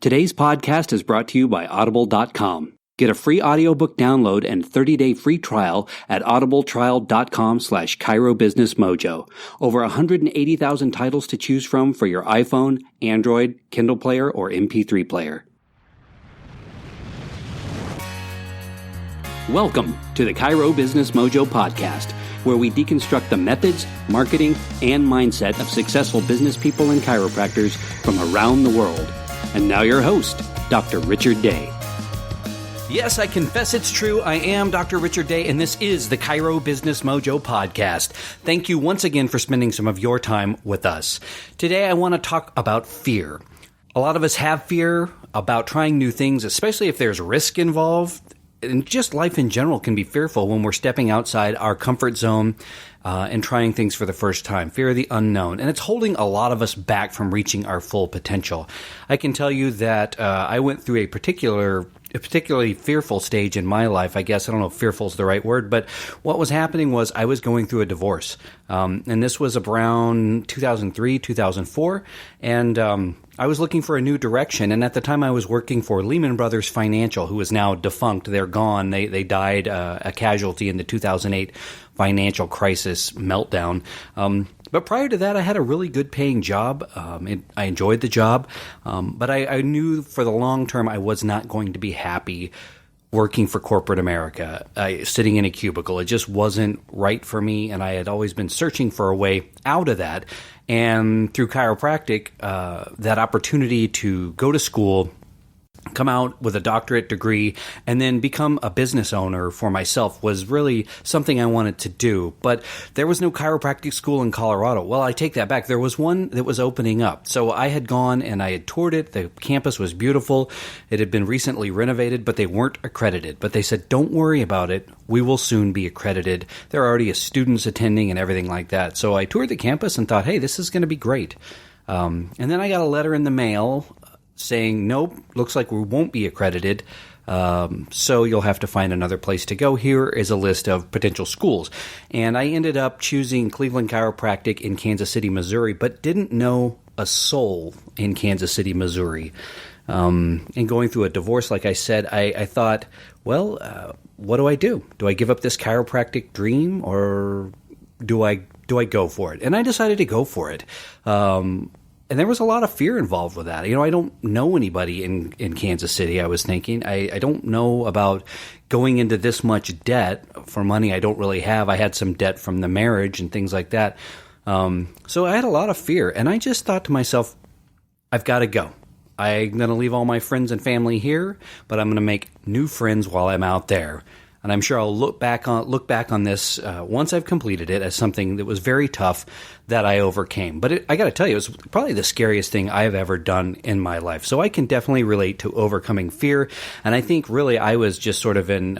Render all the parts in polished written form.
Today's podcast is brought to you by Audible.com. Get a free audiobook download and 30-day free trial at audibletrial.com/ChiroBusinessMojo. Over 180,000 titles to choose from for your iPhone, Android, Kindle player, or MP3 player. Welcome to the Chiro Business Mojo podcast, where we deconstruct the methods, marketing, and mindset of successful business people and chiropractors from around the world. And now your host, Dr. Richard Day. Yes, I confess it's true. I am Dr. Richard Day, and this is the Chiro Business Mojo podcast. Thank you once again for spending some of your time with us. Today, I want to talk about fear. A lot of us have fear about trying new things, especially if there's risk involved. And just life in general can be fearful when we're stepping outside our comfort zone and trying things for the first time. Fear of the unknown. And it's holding a lot of us back from reaching our full potential. I can tell you that I went through a particularly fearful stage in my life. I guess, I don't know if fearful is the right word, but what was happening was I was going through a divorce. And this was around 2003, 2004. And I was looking for a new direction. And at the time I was working for Lehman Brothers Financial, who is now defunct. They're gone. They died a casualty in the 2008 financial crisis meltdown. But prior to that, I had a really good paying job. I enjoyed the job. But I knew for the long term I was not going to be happy working for corporate America, sitting in a cubicle. It just wasn't right for me, and I had always been searching for a way out of that. And through chiropractic, that opportunity to go to school, come out with a doctorate degree, and then become a business owner for myself was really something I wanted to do. But there was no chiropractic school in Colorado. Well, I take that back. There was one that was opening up. So I had gone and I had toured it. The campus was beautiful. It had been recently renovated, but they weren't accredited. But they said, don't worry about it. We will soon be accredited. There are already students attending and everything like that. So I toured the campus and thought, hey, this is going to be great. And then I got a letter in the mail saying, nope, looks like we won't be accredited, so you'll have to find another place to go. Here is a list of potential schools. And I ended up choosing Cleveland Chiropractic in Kansas City, Missouri, but didn't know a soul in Kansas City, Missouri. And going through a divorce, like I said, I thought, well, what do I do? Do I give up this chiropractic dream, or do I go for it? And I decided to go for it. And there was a lot of fear involved with that. You know, I don't know anybody in Kansas City, I was thinking. I don't know about going into this much debt for money I don't really have. I had some debt from the marriage and things like that. So I had a lot of fear. And I just thought to myself, I've got to go. I'm going to leave all my friends and family here, but I'm going to make new friends while I'm out there. And I'm sure I'll look back on this once I've completed it as something that was very tough that I overcame. But I got to tell you, it was probably the scariest thing I've ever done in my life. So I can definitely relate to overcoming fear. And I think really I was just sort of in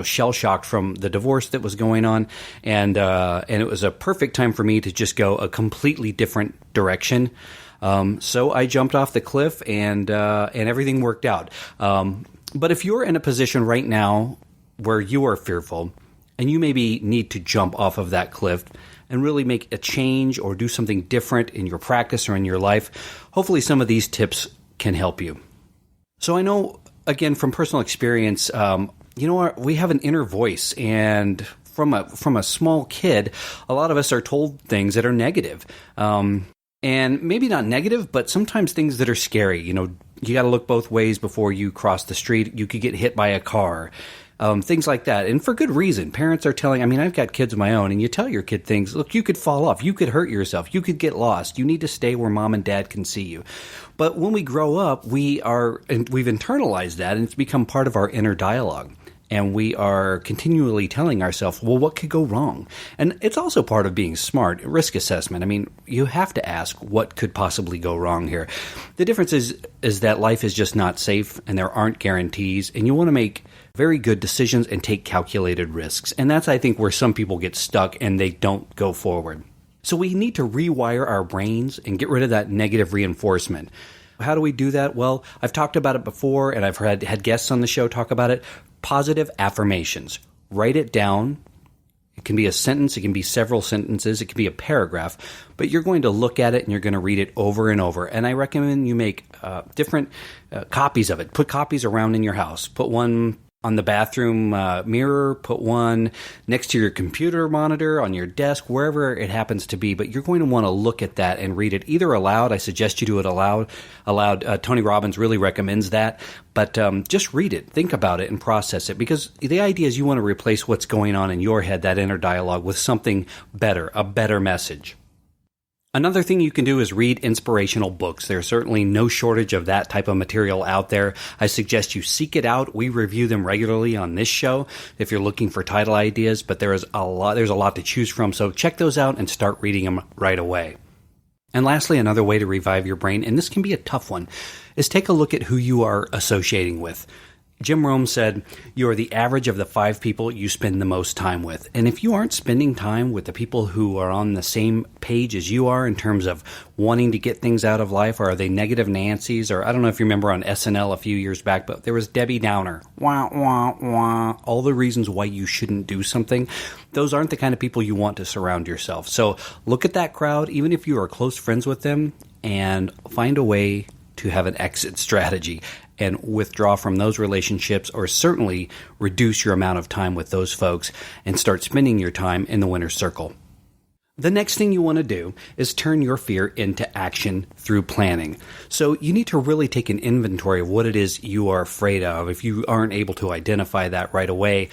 shell shocked from the divorce that was going on, and it was a perfect time for me to just go a completely different direction. So I jumped off the cliff, and everything worked out. But if you're in a position right now where you are fearful and you maybe need to jump off of that cliff and really make a change or do something different in your practice or in your life, hopefully some of these tips can help you. So I know, again, from personal experience, we have an inner voice, and from a small kid, a lot of us are told things that are negative. And maybe not negative, but sometimes things that are scary. You know, you got to look both ways before you cross the street. You could get hit by a car. Things like that. And for good reason. Parents are telling, I've got kids of my own, and you tell your kid things, look, you could fall off, you could hurt yourself, you could get lost, you need to stay where mom and dad can see you. But when we grow up, we've internalized that, and it's become part of our inner dialogue. And we are continually telling ourselves, well, what could go wrong? And it's also part of being smart, risk assessment. You have to ask what could possibly go wrong here. The difference is that life is just not safe, and there aren't guarantees, and you want to make very good decisions and take calculated risks. And that's, I think, where some people get stuck and they don't go forward. So we need to rewire our brains and get rid of that negative reinforcement. How do we do that? Well, I've talked about it before, and I've had guests on the show talk about it. Positive affirmations. Write it down. can be a sentence, it can be several sentences, it can be a paragraph, but you're going to look at it and you're going to read it over and over. And I recommend you make different copies of it. Put copies around in your house. Put one on the bathroom mirror, put one next to your computer monitor, on your desk, wherever it happens to be. But you're going to want to look at that and read it either aloud. I suggest you do it aloud. Tony Robbins really recommends that. But just read it, think about it, and process it. Because the idea is you want to replace what's going on in your head, that inner dialogue, with something better, a better message. Another thing you can do is read inspirational books. There's certainly no shortage of that type of material out there. I suggest you seek it out. We review them regularly on this show if you're looking for title ideas, but there's a lot to choose from, so check those out and start reading them right away. And lastly, another way to revive your brain, and this can be a tough one, is take a look at who you are associating with. Jim Rome said, "You are the average of the 5 people you spend the most time with." And if you aren't spending time with the people who are on the same page as you are in terms of wanting to get things out of life, or are they negative Nancy's, or I don't know if you remember on SNL a few years back, but there was Debbie Downer. Wah, wah, wah. All the reasons why you shouldn't do something. Those aren't the kind of people you want to surround yourself. So look at that crowd, even if you are close friends with them, and find a way to have an exit strategy and withdraw from those relationships, or certainly reduce your amount of time with those folks and start spending your time in the winner's circle. The next thing you want to do is turn your fear into action through planning. So you need to really take an inventory of what it is you are afraid of. If you aren't able to identify that right away,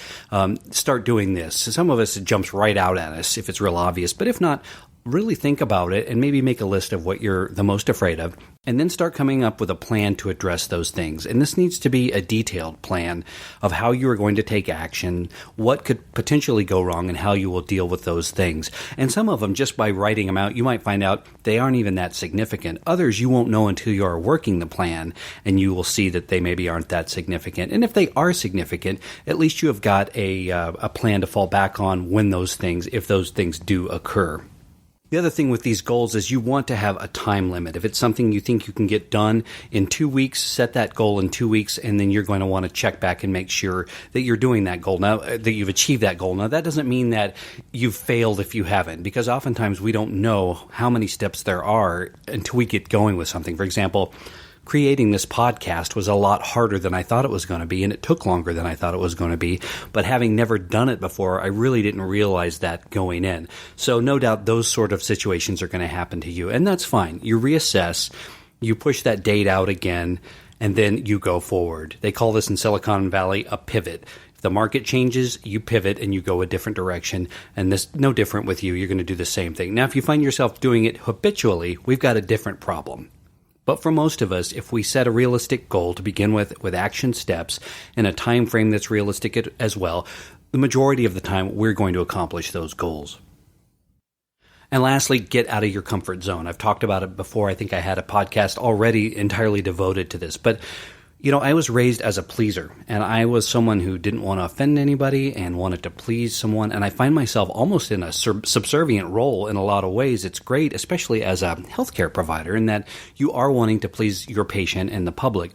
start doing this. Some of us, it jumps right out at us if it's real obvious, but if not, really think about it and maybe make a list of what you're the most afraid of, and then start coming up with a plan to address those things. And this needs to be a detailed plan of how you are going to take action, what could potentially go wrong, and how you will deal with those things. And some of them, just by writing them out, you might find out they aren't even that significant. Others you won't know until you are working the plan, and you will see that they maybe aren't that significant. And if they are significant, at least you have got a plan to fall back on when those things, if those things do occur. The other thing with these goals is you want to have a time limit. If it's something you think you can get done in 2 weeks, set that goal in 2 weeks, and then you're going to want to check back and make sure that you're doing that goal now, that you've achieved that goal. Now, that doesn't mean that you've failed if you haven't, because oftentimes we don't know how many steps there are until we get going with something. For example, creating this podcast was a lot harder than I thought it was going to be, and it took longer than I thought it was going to be. But having never done it before, I really didn't realize that going in. So no doubt those sort of situations are going to happen to you, and that's fine. You reassess, you push that date out again, and then you go forward. They call this in Silicon Valley a pivot. If the market changes, you pivot and you go a different direction, and this no different with you. You're going to do the same thing. Now, if you find yourself doing it habitually, we've got a different problem. But for most of us, if we set a realistic goal to begin with action steps and a time frame that's realistic as well, the majority of the time we're going to accomplish those goals. And lastly, get out of your comfort zone. I've talked about it before. I think I had a podcast already entirely devoted to this. But I was raised as a pleaser, and I was someone who didn't want to offend anybody and wanted to please someone, and I find myself almost in a subservient role in a lot of ways. It's great, especially as a healthcare provider, in that you are wanting to please your patient and the public.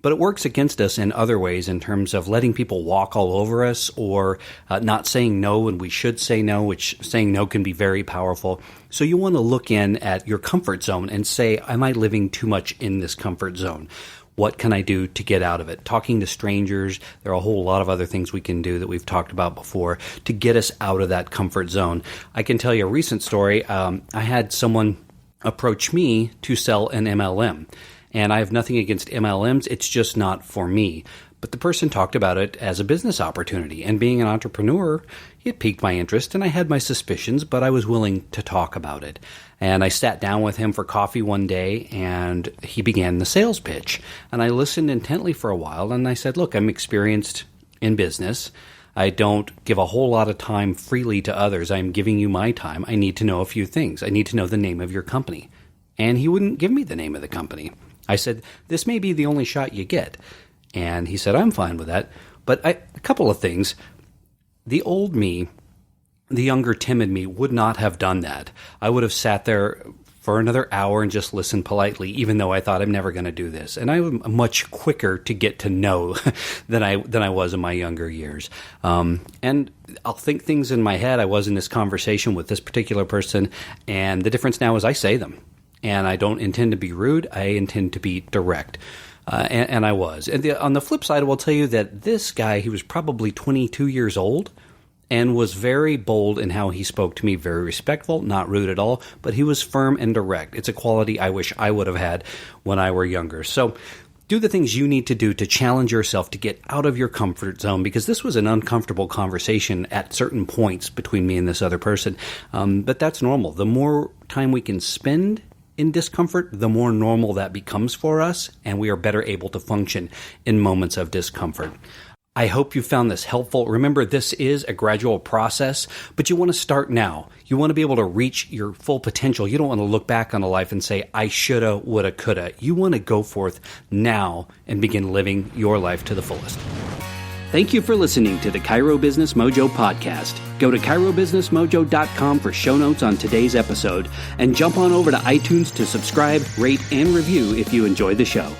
But it works against us in other ways in terms of letting people walk all over us, or not saying no when we should say no, which saying no can be very powerful. So you want to look in at your comfort zone and say, am I living too much in this comfort zone? What can I do to get out of it? Talking to strangers. There are a whole lot of other things we can do that we've talked about before to get us out of that comfort zone. I can tell you a recent story. I had someone approach me to sell an MLM. And I have nothing against MLMs. It's just not for me. But the person talked about it as a business opportunity. And being an entrepreneur, it piqued my interest, and I had my suspicions, but I was willing to talk about it. And I sat down with him for coffee one day, and he began the sales pitch. And I listened intently for a while, and I said, look, I'm experienced in business. I don't give a whole lot of time freely to others. I'm giving you my time. I need to know a few things. I need to know the name of your company. And he wouldn't give me the name of the company. I said, this may be the only shot you get. And he said, I'm fine with that. But a couple of things. The old me, the younger, timid me, would not have done that. I would have sat there for another hour and just listen politely, even though I thought I'm never going to do this. And I'm much quicker to get to know than I was in my younger years. And I'll think things in my head. I was in this conversation with this particular person, and the difference now is I say them. And I don't intend to be rude. I intend to be direct. And I was. And on the flip side, I will tell you that this guy, he was probably 22 years old and was very bold in how he spoke to me, very respectful, not rude at all, but he was firm and direct. It's a quality I wish I would have had when I were younger. So do the things you need to do to challenge yourself to get out of your comfort zone, because this was an uncomfortable conversation at certain points between me and this other person. But that's normal. The more time we can spend in discomfort, the more normal that becomes for us, and we are better able to function in moments of discomfort. I hope you found this helpful. Remember, this is a gradual process, but you want to start now. You want to be able to reach your full potential. You don't want to look back on a life and say, I shoulda, woulda, coulda. You want to go forth now and begin living your life to the fullest. Thank you for listening to the Chiro Business Mojo podcast. Go to chirobusinessmojo.com for show notes on today's episode, and jump on over to iTunes to subscribe, rate, and review if you enjoyed the show.